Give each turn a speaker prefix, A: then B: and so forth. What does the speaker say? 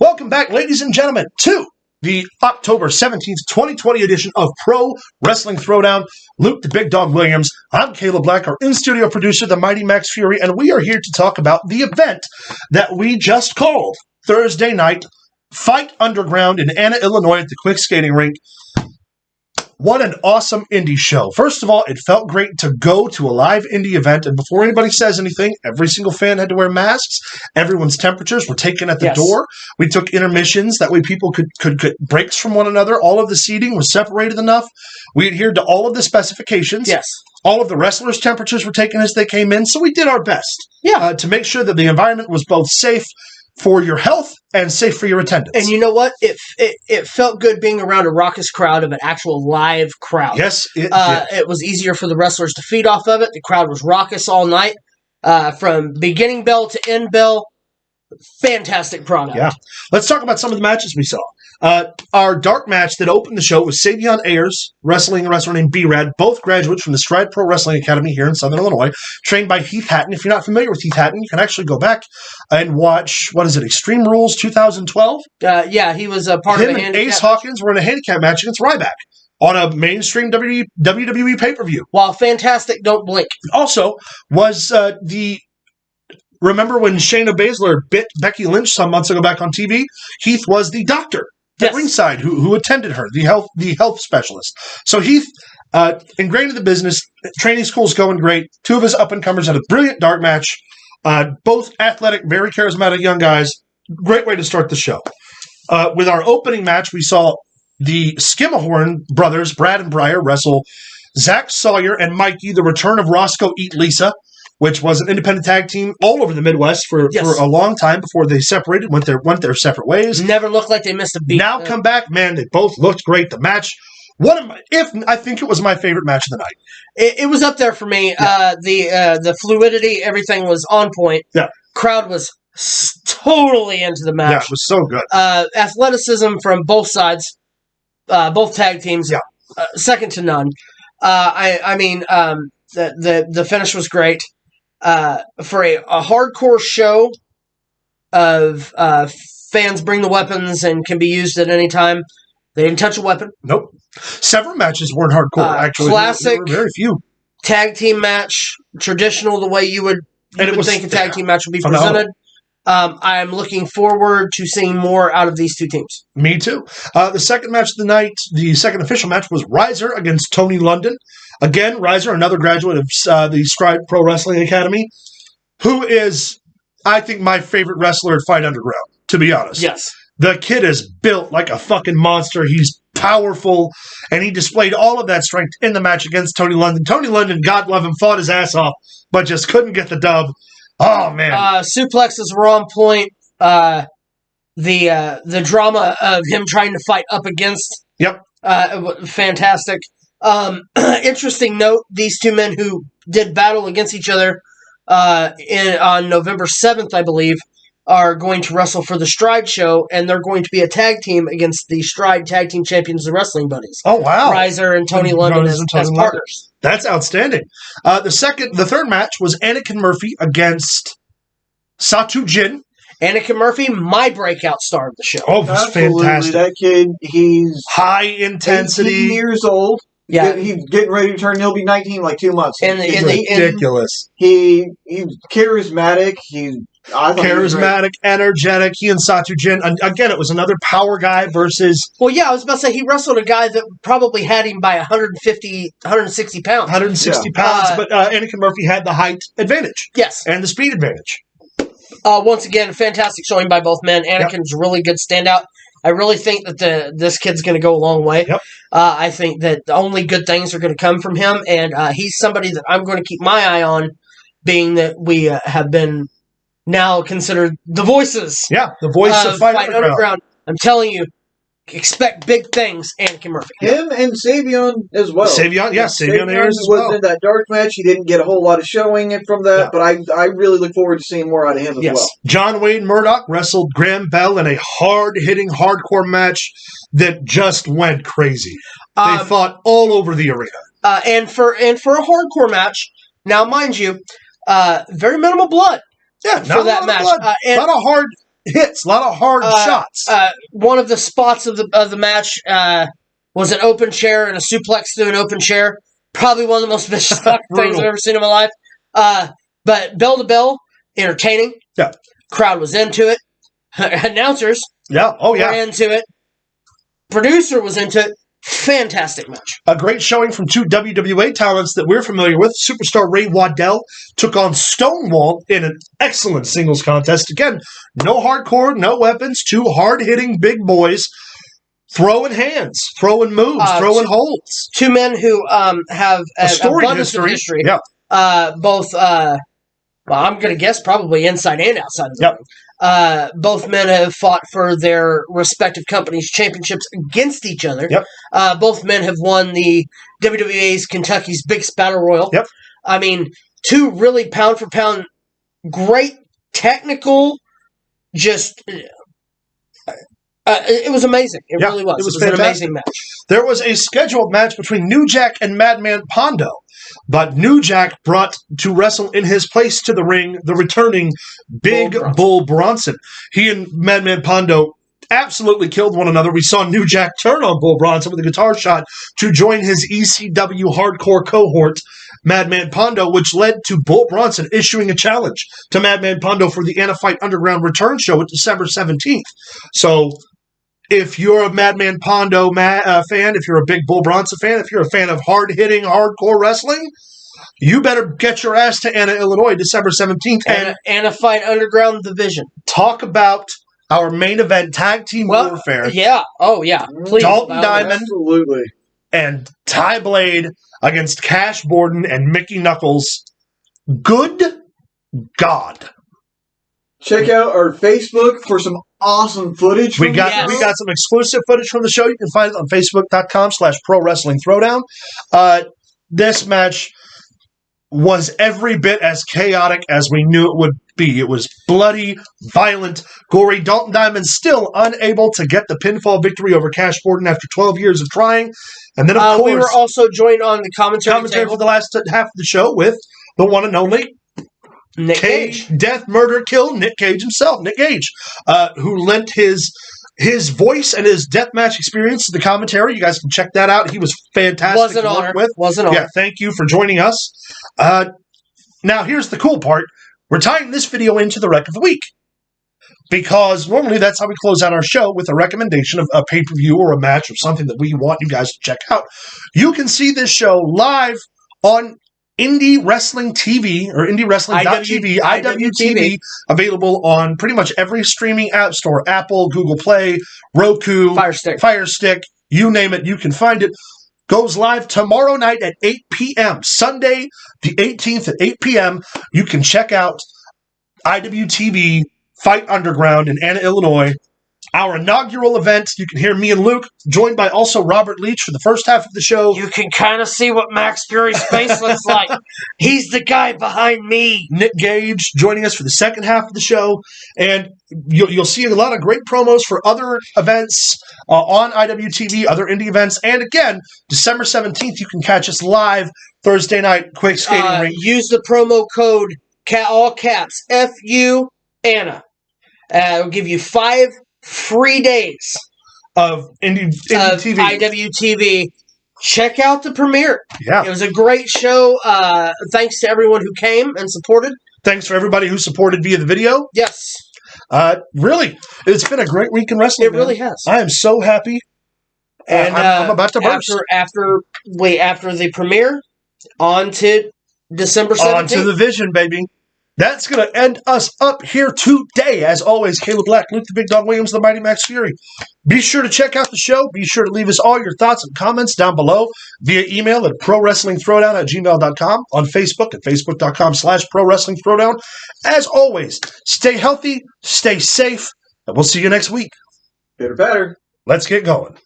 A: Welcome back, ladies and gentlemen, to the October 17th, 2020 edition of Pro Wrestling Throwdown. Luke the Big Dog Williams. I'm Caleb Black, our in-studio producer, the Mighty Max Fury, and we are here to talk about the event that we just called Thursday night, Fight Underground in Anna, Illinois at the Quick Skating Rink. What an awesome indie show. First of all, it felt great to go to a live indie event, and before anybody says anything, every single fan had to wear masks. Everyone's temperatures were taken at the door. We took intermissions. That way people could get breaks from one another. All of the seating was separated enough. We adhered to all of the specifications.
B: Yes.
A: All of the wrestlers' temperatures were taken as they came in, so we did our best to make sure that the environment was both safe for your health and safe for your attendance.
B: And you know what? It felt good being around a raucous crowd of an actual live crowd.
A: Yes, it did.
B: It was easier for the wrestlers to feed off of it. The crowd was raucous all night, from beginning bell to end bell. Fantastic product.
A: Yeah. Let's talk about some of the matches we saw. Our dark match that opened the show was Savion Ayers wrestling a wrestler named B-Rad, both graduates from the Stride Pro Wrestling Academy here in Southern Illinois, trained by Heath Hatton. If you're not familiar with Heath Hatton, you can actually go back and watch, Extreme Rules 2012?
B: He was a part of a handicap.
A: Him and Ace Hawkins were in a handicap match against Ryback on a mainstream WWE pay-per-view.
B: While fantastic, don't blink.
A: Also was remember when Shayna Baszler bit Becky Lynch some months ago back on TV? Heath was the doctor at ringside who attended her, the health specialist. So Heath, ingrained in the business, training school's going great. Two of his up-and-comers had a brilliant dark match. Both athletic, very charismatic young guys. Great way to start the show. With our opening match, we saw the Skimahorn brothers, Brad and Breyer, wrestle Zach Sawyer and Mikey, the return of Roscoe Eat Lisa, which was an independent tag team all over the Midwest for a long time before they separated, went their separate ways.
B: Never looked like they missed a beat.
A: Now come back, man, they both looked great. The match, I think it was my favorite match of the night.
B: It was up there for me.
A: Yeah.
B: The fluidity, everything was on point.
A: Yeah.
B: Crowd was totally into the match.
A: Yeah, it was so good.
B: Athleticism from both sides, both tag teams, second to none. The finish was great. For a hardcore show of fans bring the weapons and can be used at any time. They didn't touch a weapon.
A: Nope. Several matches weren't hardcore, actually.
B: Classic.
A: There were very few.
B: Tag team match, traditional the way you would think a tag team match would be presented. I'm looking forward to seeing more out of these two teams.
A: Me too. The second match of the night, the second official match, was Riser against Tony London. Again, Riser, another graduate of the Stride Pro Wrestling Academy, who is, I think, my favorite wrestler at Fight Underground, to be honest.
B: Yes.
A: The kid is built like a fucking monster. He's powerful, and he displayed all of that strength in the match against Tony London. Tony London, God love him, fought his ass off, but just couldn't get the dub. Oh, man.
B: Suplexes were on point. The drama of him trying to fight up against.
A: Yep.
B: Fantastic. Interesting note, these two men who did battle against each other on November 7th, I believe, are going to wrestle for the Stride show, and they're going to be a tag team against the Stride Tag Team Champions, the Wrestling Buddies.
A: Oh, wow.
B: Riser and Tony London as partners.
A: That's outstanding. The third match was Anakin Murphy against Satu Jin.
B: Anakin Murphy, my breakout star of the show.
A: Oh, that's fantastic.
C: That kid, he's
A: high intensity.
C: 18 years old.
B: Yeah.
C: He's getting ready to turn. He'll be 19 in like 2 months.
A: It's ridiculous.
C: He's charismatic.
A: Charismatic, energetic. He and Satu Jin. Again, it was another power guy versus...
B: Well, yeah, I was about to say, he wrestled a guy that probably had him by 160 pounds.
A: 160 pounds, but Anakin Murphy had the height advantage.
B: Yes.
A: And the speed advantage.
B: Once again, fantastic showing by both men. Anakin's a really good standout. I really think that this kid's going to go a long way.
A: Yep.
B: I think that only good things are going to come from him, and he's somebody that I'm going to keep my eye on, being that we have been now considered the voices.
A: Yeah, the voice of Fight Underground.
B: I'm telling you, expect big things, Anakin Murphy.
C: Him and Savion as well.
A: Savion Ayers as well.
C: Was in that dark match. He didn't get a whole lot of showing from that, but I really look forward to seeing more out of him as well.
A: John Wayne Murdoch wrestled Graham Bell in a hard-hitting, hardcore match that just went crazy. They fought all over the arena.
B: And for a hardcore match, now mind you, very minimal blood.
A: Yeah,
B: for that match.
A: Not a hard hits, a lot of hard shots.
B: One of the spots of the match was an open chair and a suplex through an open chair. Probably one of the most vicious things I've ever seen in my life. But bell to bell, entertaining.
A: Yeah.
B: Crowd was into it. Announcers were into it. Producer was into it. Fantastic match.
A: A great showing from two WWA talents that we're familiar with. Superstar Ray Waddell took on Stonewall in an excellent singles contest. Again, no hardcore, no weapons, two hard-hitting big boys throwing hands, throwing moves, throwing holds.
B: Two men who have a storied history.
A: Yeah.
B: Both, well, I'm going to guess probably inside and outside of the ring. Both men have fought for their respective companies' championships against each other.
A: Yep.
B: Both men have won the WWA's Kentucky's Biggest Battle Royal.
A: Yep.
B: I mean, two really pound-for-pound, great technical, just... it was amazing. It really was. It was an amazing match.
A: There was a scheduled match between New Jack and Madman Pondo, but New Jack brought to wrestle in his place to the ring the returning Big Bull Bronson. He and Madman Pondo absolutely killed one another. We saw New Jack turn on Bull Bronson with a guitar shot to join his ECW hardcore cohort, Madman Pondo, which led to Bull Bronson issuing a challenge to Madman Pondo for the Anna Fight Underground return show at December 17th. So... if you're a Madman Pondo fan, if you're a big Bull Bronson fan, if you're a fan of hard-hitting, hardcore wrestling, you better get your ass to Anna, Illinois, December 17th.
B: And Anna Fight Underground Division.
A: Talk about our main event, Tag Team Warfare.
B: Yeah. Oh, yeah. Please.
A: Dalton Diamond
C: Absolutely.
A: and Ty Blade against Cash Borden and Mickey Knuckles. Good God.
C: Check out our Facebook for some awesome footage.
A: We got some exclusive footage from the show. You can find it on Facebook.com/Pro Wrestling Throwdown. This match was every bit as chaotic as we knew it would be. It was bloody, violent, gory. Dalton Diamond still unable to get the pinfall victory over Cash Borden after 12 years of trying. And then, of course,
B: we were also joined on the commentary
A: for the last half of the show with the one and only
B: Nick Cage.
A: Death, murder, kill, Nick Cage himself. Nick Cage, who lent his voice and his deathmatch experience to the commentary. You guys can check that out. He was fantastic to work with.
B: Was an honor.
A: Yeah, thank you for joining us. Now, here's the cool part. We're tying this video into the Rec of the Week. Because normally that's how we close out our show, with a recommendation of a pay-per-view or a match or something that we want you guys to check out. You can see this show live on Indie Wrestling TV, or IndieWrestling.tv, IWTV, available on pretty much every streaming app store, Apple, Google Play, Roku, Fire Stick, you name it, you can find it. Goes live tomorrow night at 8 p.m., Sunday the 18th at 8 p.m. You can check out IWTV Fight Underground in Anna, Illinois. Our inaugural event. You can hear me and Luke, joined by also Robert Leach for the first half of the show.
B: You can kind of see what Max Fury's face looks like. He's the guy behind me.
A: Nick Gage joining us for the second half of the show. And you'll see a lot of great promos for other events on IWTV, other indie events. And again, December 17th, you can catch us live Thursday night, Quick Skating Ring.
B: Use the promo code, all caps, FU Anna. It'll give you 5 free days
A: of Indie TV.
B: IWTV. Check out the premiere.
A: Yeah.
B: It was a great show. Thanks to everyone who came and supported.
A: Thanks for everybody who supported via the video.
B: Yes.
A: Really, it's been a great week in wrestling.
B: It really has.
A: I am so happy. And I'm about to burst.
B: After the premiere, on to December 17th.
A: On to the Vision, baby. That's going to end us up here today. As always, Caleb Black, Luke the Big Dog Williams, the Mighty Max Fury. Be sure to check out the show. Be sure to leave us all your thoughts and comments down below via email at prowrestlingthrowdown@gmail.com, on Facebook at facebook.com/prowrestlingthrowdown. As always, stay healthy, stay safe, and we'll see you next week.
C: Better.
A: Let's get going.